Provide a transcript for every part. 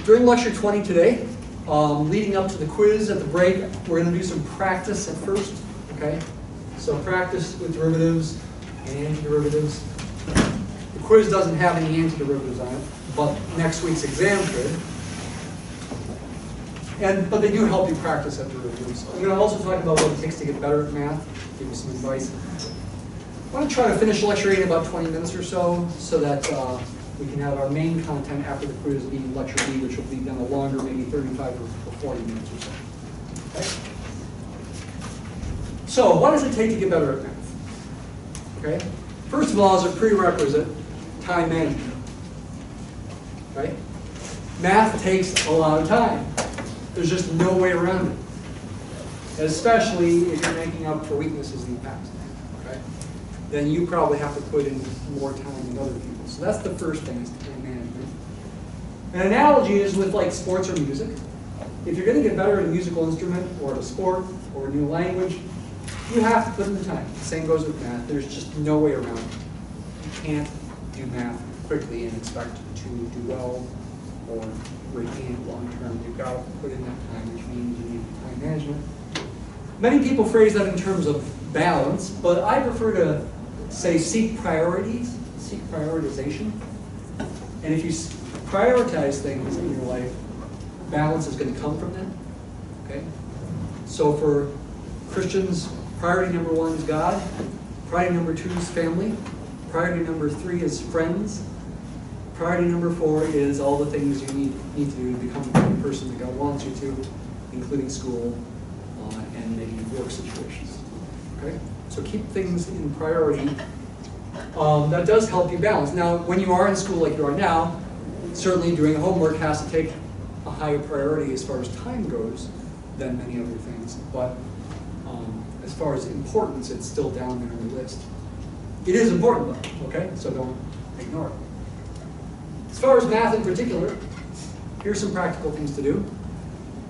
during lecture 20 today, leading up to the quiz at the break, we're going to do some practice at first, okay? So practice with derivatives and antiderivatives. The quiz doesn't have any antiderivatives on it, but next week's exam could. But they do help you practice at derivatives. I'm going to also talk about what it takes to get better at math, give you some advice. I want to try to finish lecture 8 in about 20 minutes or so that we can have our main content after the quiz be lecture B, which will be then a longer, maybe 35 or 40 minutes or so. Okay? So, what does it take to get better at math? Okay? First of all, as a prerequisite, time management. Okay? Math takes a lot of time. There's just no way around it. Especially if you're making up for weaknesses in the past. Okay? Then you probably have to put in more time than other people. So that's the first thing, is time management. An analogy is with like sports or music. If you're going to get better at a musical instrument or at a sport or a new language, you have to put in the time. The same goes with math. There's just no way around it. You can't do math quickly and expect to do well or retain it long term. You've got to put in that time, which means you need time management. Many people phrase that in terms of balance, but I prefer to say seek priorities, seek prioritization. And if you prioritize things in your life, balance is going to come from that. Okay? So for Christians, priority number 1 is God. Priority number 2 is family. Priority number 3 is friends. Priority number 4 is all the things you need to do to become the kind of person that God wants you to, including school and maybe work situations. Okay? So keep things in priority. That does help you balance. Now, when you are in school like you are now, certainly doing homework has to take a higher priority as far as time goes than many other things. But as far as importance, it's still down there on the list. It is important though, okay? So don't ignore it. As far as math in particular, here's some practical things to do.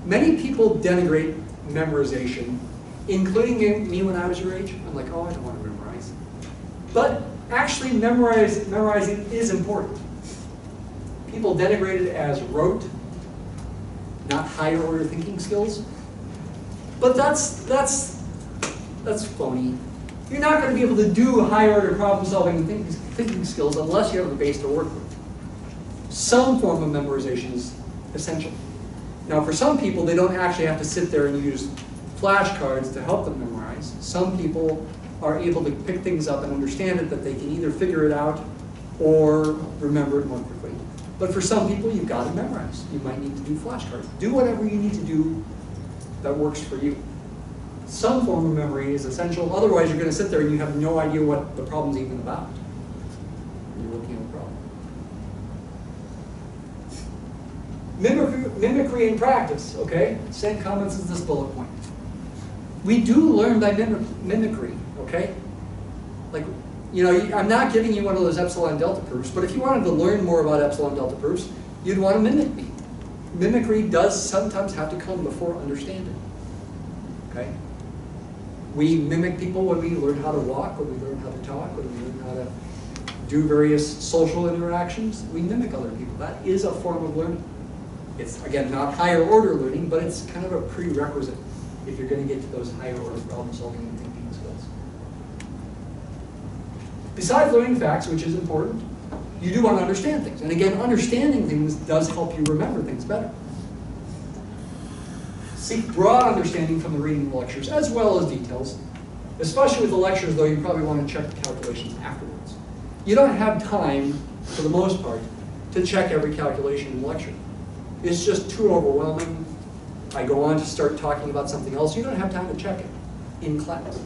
Many people denigrate memorization, including me when I was your age. I'm like, oh, I don't want to memorize. But actually, memorizing is important. People denigrate it as rote, not higher order thinking skills. But that's phony. You're not going to be able to do higher order problem solving and thinking skills unless you have a base to work with. Some form of memorization is essential. Now, for some people, they don't actually have to sit there and use flashcards to help them memorize. Some people are able to pick things up and understand it, that they can either figure it out or remember it more quickly. But for some people, you've got to memorize. You might need to do flashcards. Do whatever you need to do that works for you. Some form of memory is essential. Otherwise, you're going to sit there and you have no idea what the problem's even about. You're working on a problem. Mimicry in practice, okay? Same comments as this bullet point. We do learn by mimicry, okay? Like, you know, I'm not giving you one of those epsilon delta proofs, but if you wanted to learn more about epsilon delta proofs, you'd want to mimic me. Mimicry does sometimes have to come before understanding, okay? We mimic people when we learn how to walk, when we learn how to talk, when we learn how to do various social interactions. We mimic other people. That is a form of learning. It's, again, not higher order learning, but it's kind of a prerequisite if you're going to get to those higher order problem solving and thinking skills. Besides learning facts, which is important, you do want to understand things. And again, understanding things does help you remember things better. Seek broad understanding from the reading of the lectures, as well as details. Especially with the lectures, though, you probably want to check the calculations afterwards. You don't have time, for the most part, to check every calculation in the lecture. It's just too overwhelming. I go on to start talking about something else. You don't have time to check it in class.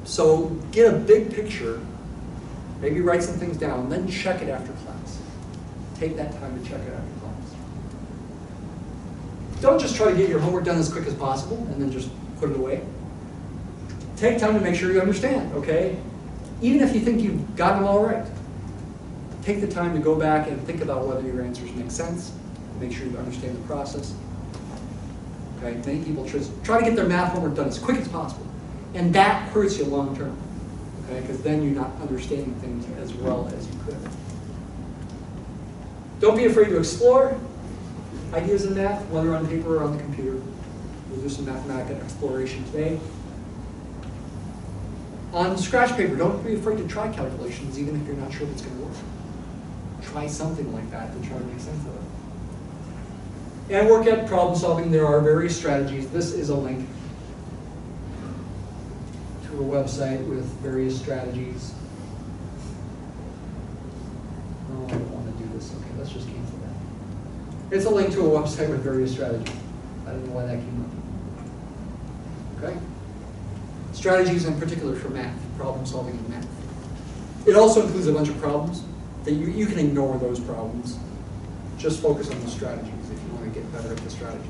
So get a big picture, maybe write some things down, then check it after class. Take that time to check it after class. Don't just try to get your homework done as quick as possible and then just put it away. Take time to make sure you understand, okay? Even if you think you've got them all right. Take the time to go back and think about whether your answers make sense. Make sure you understand the process. Okay? Many people try to get their math homework done as quick as possible. And that hurts you long term. Okay? Because then you're not understanding things as well as you could. Don't be afraid to explore. ideas in math, whether on paper or on the computer. We'll do some mathematical exploration today. On scratch paper, don't be afraid to try calculations, even if you're not sure if it's going to work. Try something like that to try to make sense of it. And work at problem solving. There are various strategies. This is a link to a website with various strategies. Oh, I don't want to do this. Okay, let's just cancel that. It's a link to a website with various strategies. I don't know why that came up. Okay? Strategies in particular for math, problem solving in math. It also includes a bunch of problems that you can ignore those problems. Just focus on the strategies if you want to get better at the strategies.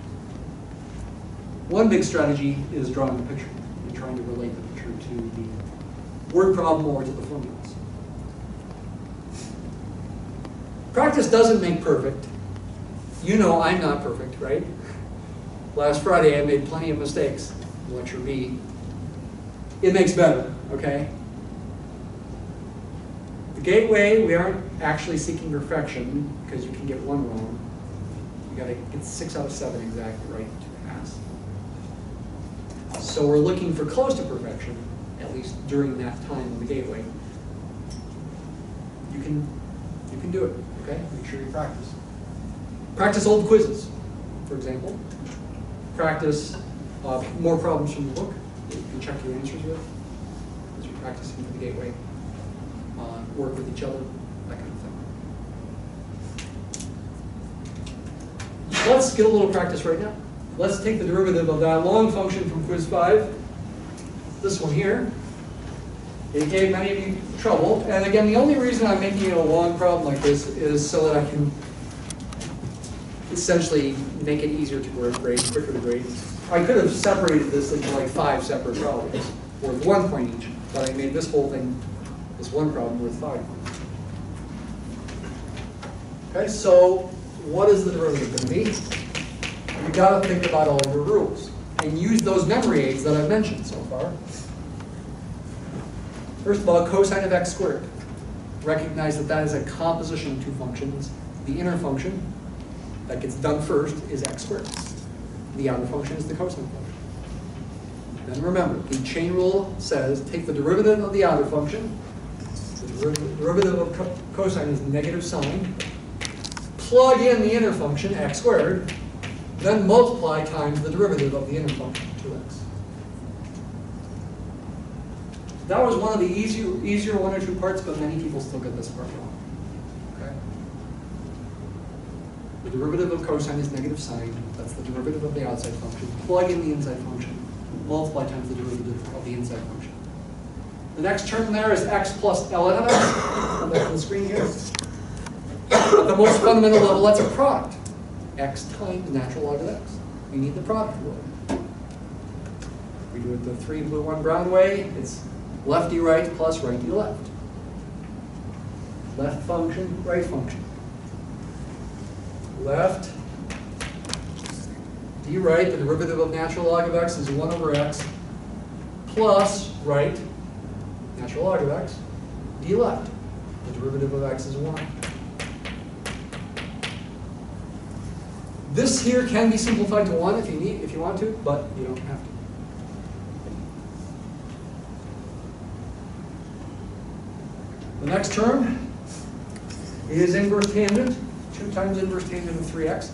One big strategy is drawing a picture and trying to relate the picture to the word problem or to the formulas. Practice doesn't make perfect. You know I'm not perfect, right? Last Friday I made plenty of mistakes in lecture B. It makes better, okay? The gateway, we aren't actually seeking perfection because you can get one wrong. You gotta get 6 out of 7 exactly right to pass. So we're looking for close to perfection, at least during that time in the gateway. You can do it, okay? Make sure you practice. Practice old quizzes, for example. Practice more problems from the book that you can check your answers with as you're practicing for the gateway. Work with each other, that kind of thing. Let's get a little practice right now. Let's take the derivative of that long function from quiz 5, this one here. It gave many of you trouble, and again, the only reason I'm making it a long problem like this is so that I can essentially make it easier to grade, quicker to grade. I could have separated this into like 5 separate problems worth 1 point each, but I made this whole thing, this one problem, worth 5 points. Okay, so what is the derivative going to be? You've got to think about all of your rules and use those memory aids that I've mentioned so far. First of all, cosine of x squared. Recognize that that is a composition of 2 functions. The inner function that gets done first is x squared. The outer function is the cosine function. Then remember, the chain rule says take the derivative of the outer function. The derivative of cosine is negative sine. Plug in the inner function, x squared. Then multiply times the derivative of the inner function, 2x. That was one of the easier 1 or 2 parts, but many people still get this part wrong. Okay? The derivative of cosine is negative sine. That's the derivative of the outside function. Plug in the inside function. Multiply times the derivative of the inside function. The next term there is x plus ln of x. Come back on the screen here. At the most fundamental level, that's a product. X times natural log of x. We need the product rule. We do it the 3 blue 1 brown way. It's lefty right plus righty left. Left function, right function. Left d right, the derivative of natural log of x is 1 over x, plus right, natural log of x, d left, the derivative of x is 1. This here can be simplified to 1 if you want to, but you don't have to. The next term is inverse tangent, 2 times inverse tangent of 3x.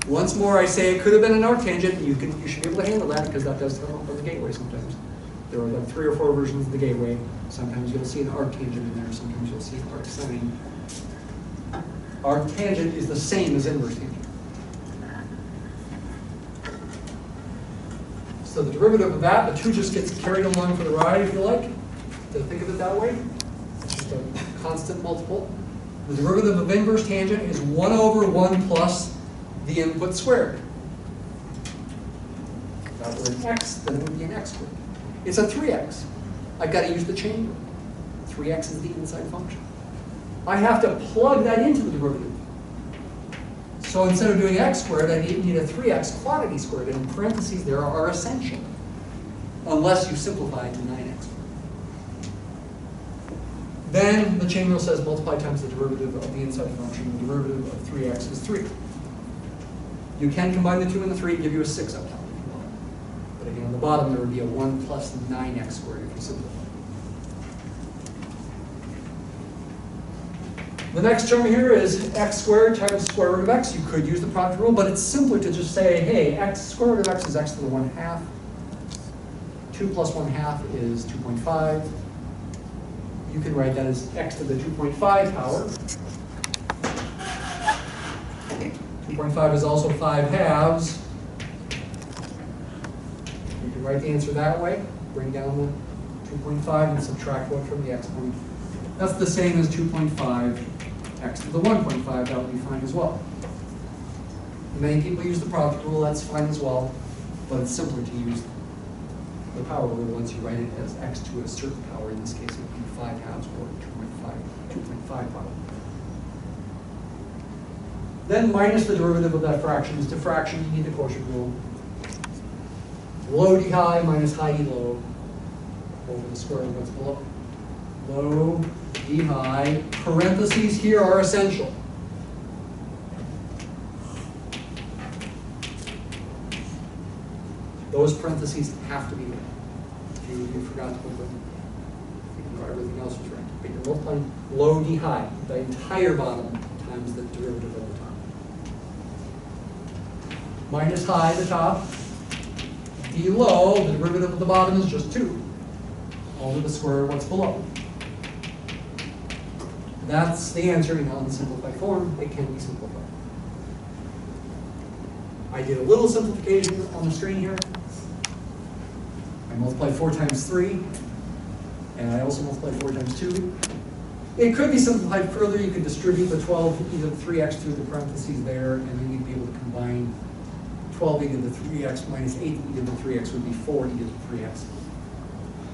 Once more, I say it could have been an arctangent. You should be able to handle that because that does come up on the gateway sometimes. There are like 3 or 4 versions of the gateway. Sometimes you'll see an arctangent in there. Sometimes you'll see an arcsine. Arctangent is the same as inverse tangent. So the derivative of that, the 2 just gets carried along for the ride, if you like, to think of it that way. It's just a constant multiple. The derivative of inverse tangent is 1 over 1 plus the input squared. If that were an x, then it would be an x squared. It's a 3x. I've got to use the chain rule. 3x is the inside function. I have to plug that into the derivative. So instead of doing x squared, I need a 3x quantity squared. And in parentheses, there are essential, unless you simplify it to 9x. Then the chain rule says multiply times the derivative of the inside function. The derivative of 3x is 3. You can combine the 2 and the 3 to give you a 6 up top. But again, on the bottom there would be a 1 plus 9x squared if you simplify. The next term here is x squared times the square root of x. You could use the product rule, but it's simpler to just say, hey, x square root of x is x to the 1/2. 2 plus 1/2 is 2.5. You can write that as x to the 2.5 power. 2.5 is also 5/2. You can write the answer that way. Bring down the 2.5 and subtract 1 from the exponent. That's the same as 2.5 x to the 1.5. That would be fine as well. Many people use the product rule. That's fine as well. But it's simpler to use the power rule once you write it as x to a certain power. In this case, it would be 5/2 or 2.5 power. Then minus the derivative of that fraction is to fraction. You need the quotient rule. Low d high minus high d low over the square of what's below. Low d high. Parentheses here are essential. Those parentheses have to be there. If you forgot to put them, everything else was right. But you're multiplying low d high, the entire bottom times the derivative of the top. Minus high, the top. D low, the derivative of the bottom is just 2. Over the square of what's below. That's the answer in unsimplified form. It can be simplified. I did a little simplification on the screen here. I multiplied 4 times 3. And I also multiplied 4 times 2. It could be simplified further. You could distribute the 12 either 3x through the parentheses there, and then you'd be able to combine 12 e to the 3x minus 8 e to the 3x would be 4 e to the 3x.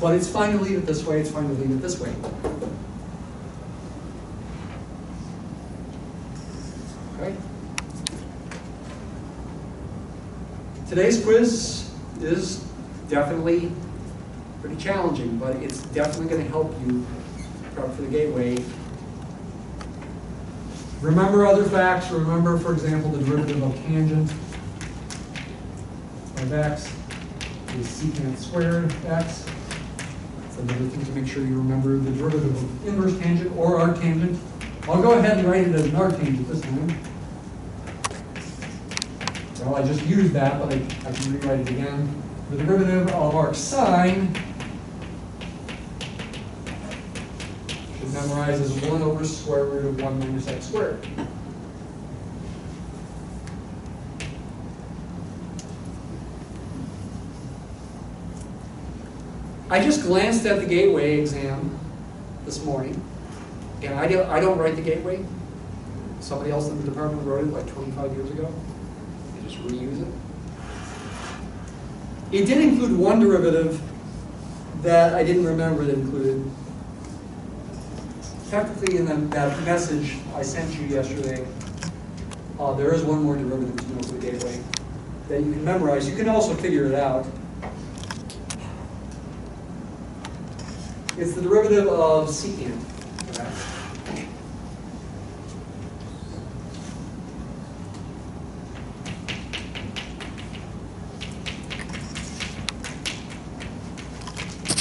But it's fine to leave it this way. It's fine to leave it this way. Okay. Today's quiz is definitely pretty challenging, but it's definitely going to help you prep for the gateway. Remember other facts. Remember, for example, the derivative of tangent of x is secant squared x. That's another thing to make sure you remember. The derivative of inverse tangent or arctangent. I'll go ahead and write it as an arctangent this time. Well, I just used that, but I can rewrite it again. The derivative of arc sine should memorize as 1 over square root of 1 minus x squared. I just glanced at the gateway exam this morning, and I don't write the gateway. Somebody else in the department wrote it like 25 years ago. They just reuse it. It did include one derivative that I didn't remember that included. Technically, in that message I sent you yesterday, there is one more derivative to know for the gateway that you can memorize. You can also figure it out. It's the derivative of secant.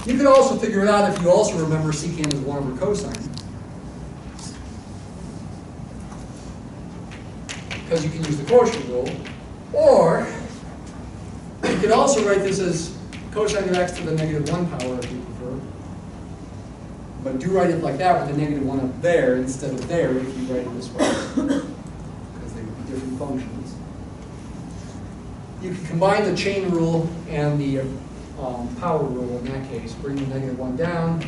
You could also figure it out if you also remember secant as 1 over cosine. Because you can use the quotient rule. Or you could also write this as cosine of x to the negative 1 power if you prefer. But do write it like that with the negative 1 up there instead of there if you write it this way. Because they would be different functions. You can combine the chain rule and the power rule in that case. Bring the negative 1 down.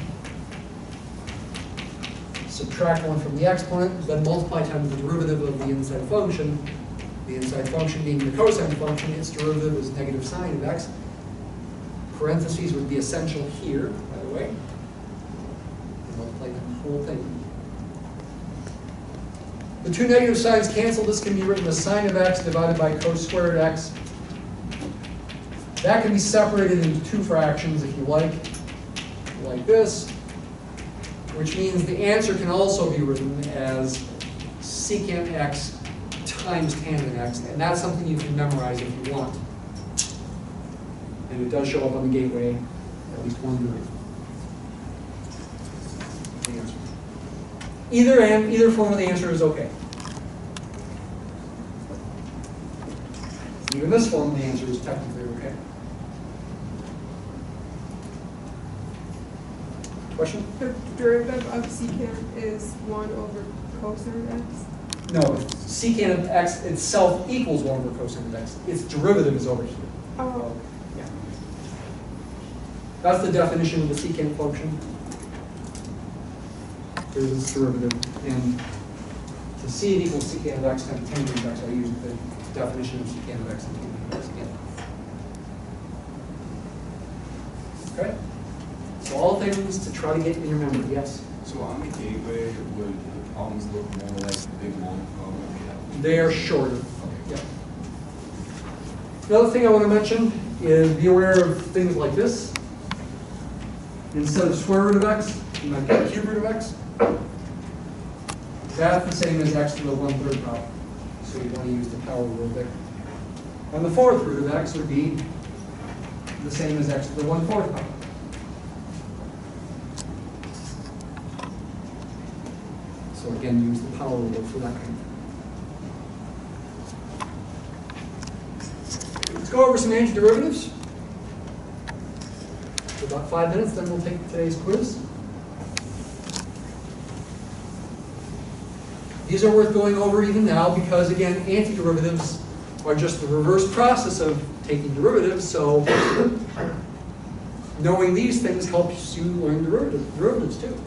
Subtract 1 from the exponent. Then multiply times the derivative of the inside function. The inside function being the cosine function. Its derivative is negative sine of x. Parentheses would be essential here, by the way. Multiply the whole thing. The two negative signs cancel. This can be written as sine of x divided by cos squared x. That can be separated into 2 fractions if you like this, which means the answer can also be written as secant x times tangent x, and that's something you can memorize if you want. And it does show up on the gateway, at least one derivative. The answer. Either form of the answer is okay. Even this form of the answer is technically okay. Question? The derivative of secant is 1 over cosine of x? No, secant of x itself equals 1 over cosine of x. Its derivative is over here. Oh. Yeah. That's the definition of the secant function. There's its derivative. And to see it equals secant of x times tangent of x, I use the definition of secant of x and tangent of x again. Okay? So all things to try to get in your memory. Yes? So on the gateway, would the problems look more like the big one? They are shorter. Yeah. Another thing I want to mention is be aware of things like this. Instead of square root of x, you might get cube root of x. That's the same as x to the 1/3 power. So you want to use the power rule there. And the 4th root of x would be the same as x to the 1/4 power. So again, use the power rule for that kind of thing. Let's go over some antiderivatives. For about 5 minutes, then we'll take today's quiz. These are worth going over even now because, again, antiderivatives are just the reverse process of taking derivatives. So knowing these things helps you learn derivatives too.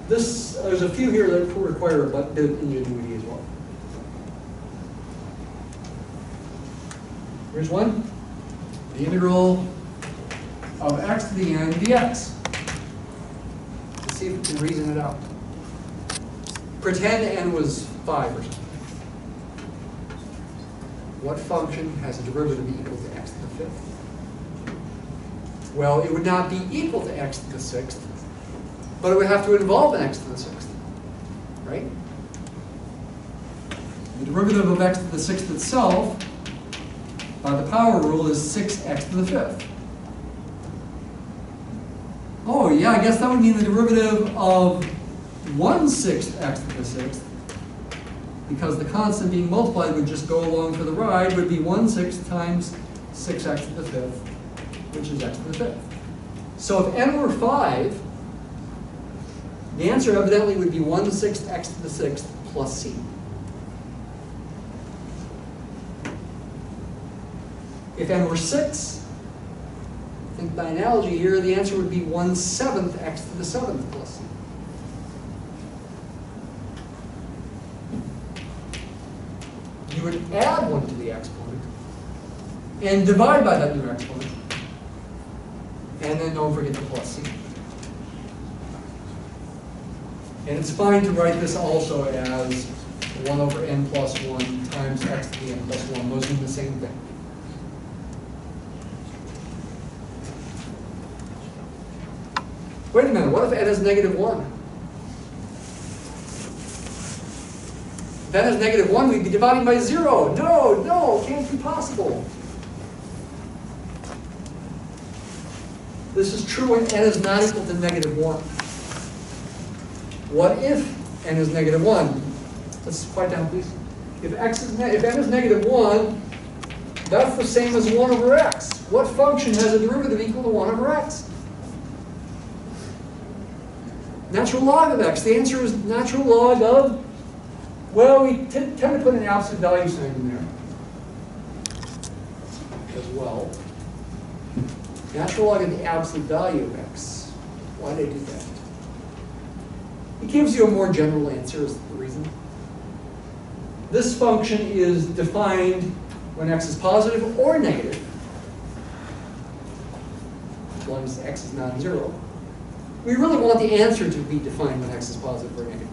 There's a few here that require a bit of ingenuity as well. Here's one. The integral of x to the n dx. Let's see if we can reason it out. Pretend n was 5 or something. What function has a derivative equal to x to the 5th? Well, it would not be equal to x to the 6th, but it would have to involve an x to the 6th, right? The derivative of x to the 6th itself, by the power rule, is 6x to the 5th. Oh, yeah, I guess that would mean the derivative of 1/6 x to the 6th, because the constant being multiplied would just go along for the ride, would be 1/6 times 6x to the 5th, which is x to the 5th. So if n were 5, the answer evidently would be 1/6 x to the 6th plus c. If n were 6, I think by analogy here, the answer would be 1/7 x to the 7th plus c. You would add 1 to the exponent and divide by that new exponent. And then don't forget the plus c. And it's fine to write this also as 1 over n plus 1 times x to the n plus 1. Those mean the same thing. Wait a minute, what if n is -1? If n is -1, we'd be dividing by 0. No, can't be possible. This is true when n is not equal to -1. What if n is -1? Let's quiet down, please. If n is -1, that's the same as 1 over x. What function has a derivative equal to 1 over x? Natural log of x. The answer is natural log of, well, we tend to put an absolute value sign in there as well. Natural log of the absolute value of x. Why did I do that? It gives you a more general answer is the reason. This function is defined when x is positive or negative, as long as x is non-zero. We really want the answer to be defined when x is positive or negative.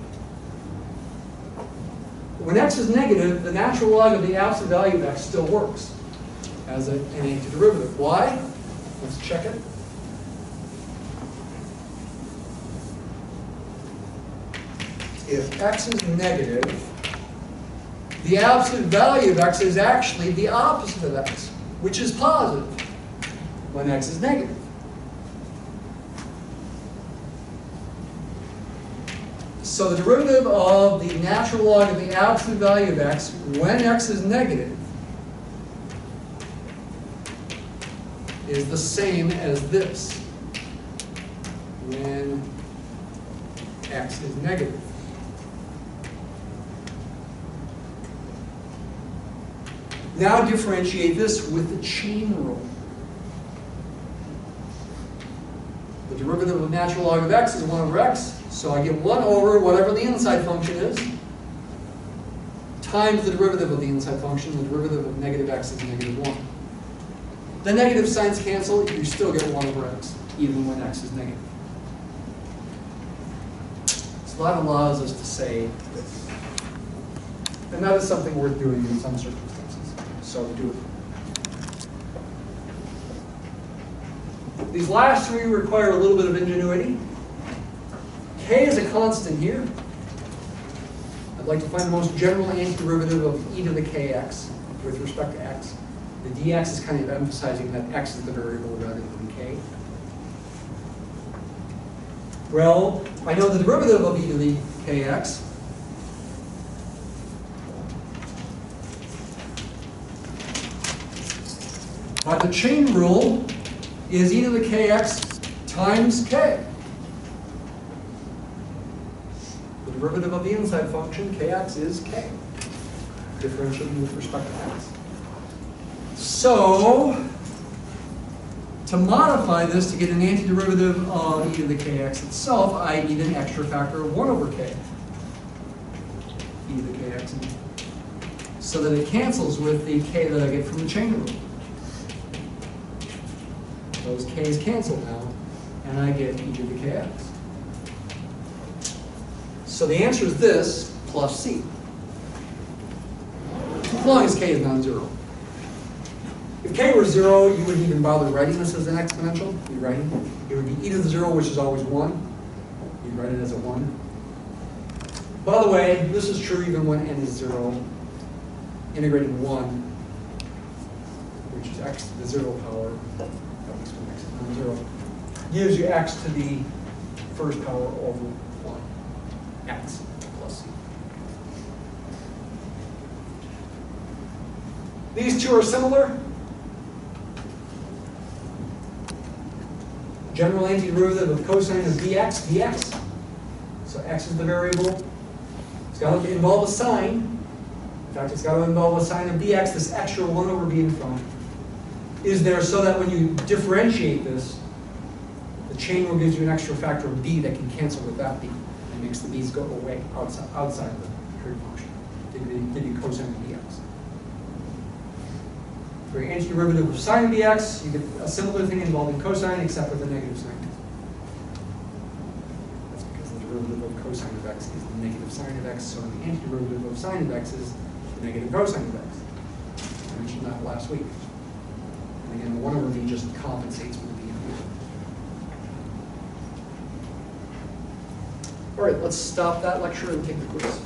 When x is negative, the natural log of the absolute value of x still works as an antiderivative. Why? Let's check it. if x is negative, the absolute value of x is actually the opposite of x, which is positive when x is negative. So the derivative of the natural log of the absolute value of x when x is negative is the same as this when x is negative. Now differentiate this with the chain rule. The derivative of the natural log of x is 1 over x, so I get 1 over whatever the inside function is, times the derivative of the inside function. The derivative of negative x is negative 1. The negative signs cancel, you still get 1 over x, even when x is negative. So that allows us to say this. And that is something worth doing in some circumstances. So do it. These last three require a little bit of ingenuity. K is a constant here. I'd like to find the most general antiderivative of e to the kx with respect to x. The dx is kind of emphasizing that x is the variable rather than k. Well, I know the derivative of e to the kx. By the chain rule is e to the kx times k. The derivative of the inside function, kx, is k, differentiating with respect to x. So, to modify this to get an antiderivative of e to the kx itself, I need an extra factor of 1 over k. E to the kx, so that it cancels with the k that I get from the chain rule. Those k's cancel now, and I get e to the kx. So the answer is this, plus c. As long as k is non-zero. If k were 0, you wouldn't even bother writing this as an exponential. You'd write it would be e to the 0, which is always 1. You'd write it as a 1. By the way, this is true even when n is 0. Integrating 1, which is x to the 0 power, at least when x is non-zero, gives you x to the first power over 1, x plus c. These two are similar. General antiderivative of cosine of dx, dx. So x is the variable. It's got to involve a sign. In fact, it's got to involve a sign of dx. This extra 1 over b in front is there so that when you differentiate this, the chain rule gives you an extra factor of b that can cancel with that b. It makes the b's go away outside the period function. Give you cosine of dx. For your antiderivative of sine of dx, you get a similar thing involving cosine, except with a negative sign. That's because the derivative of cosine of x is the negative sine of x, so the antiderivative of sine of x is the negative cosine of x. I mentioned that last week. And again, the 1 over b just compensates for the b and b. All right, let's stop that lecture and take the quiz.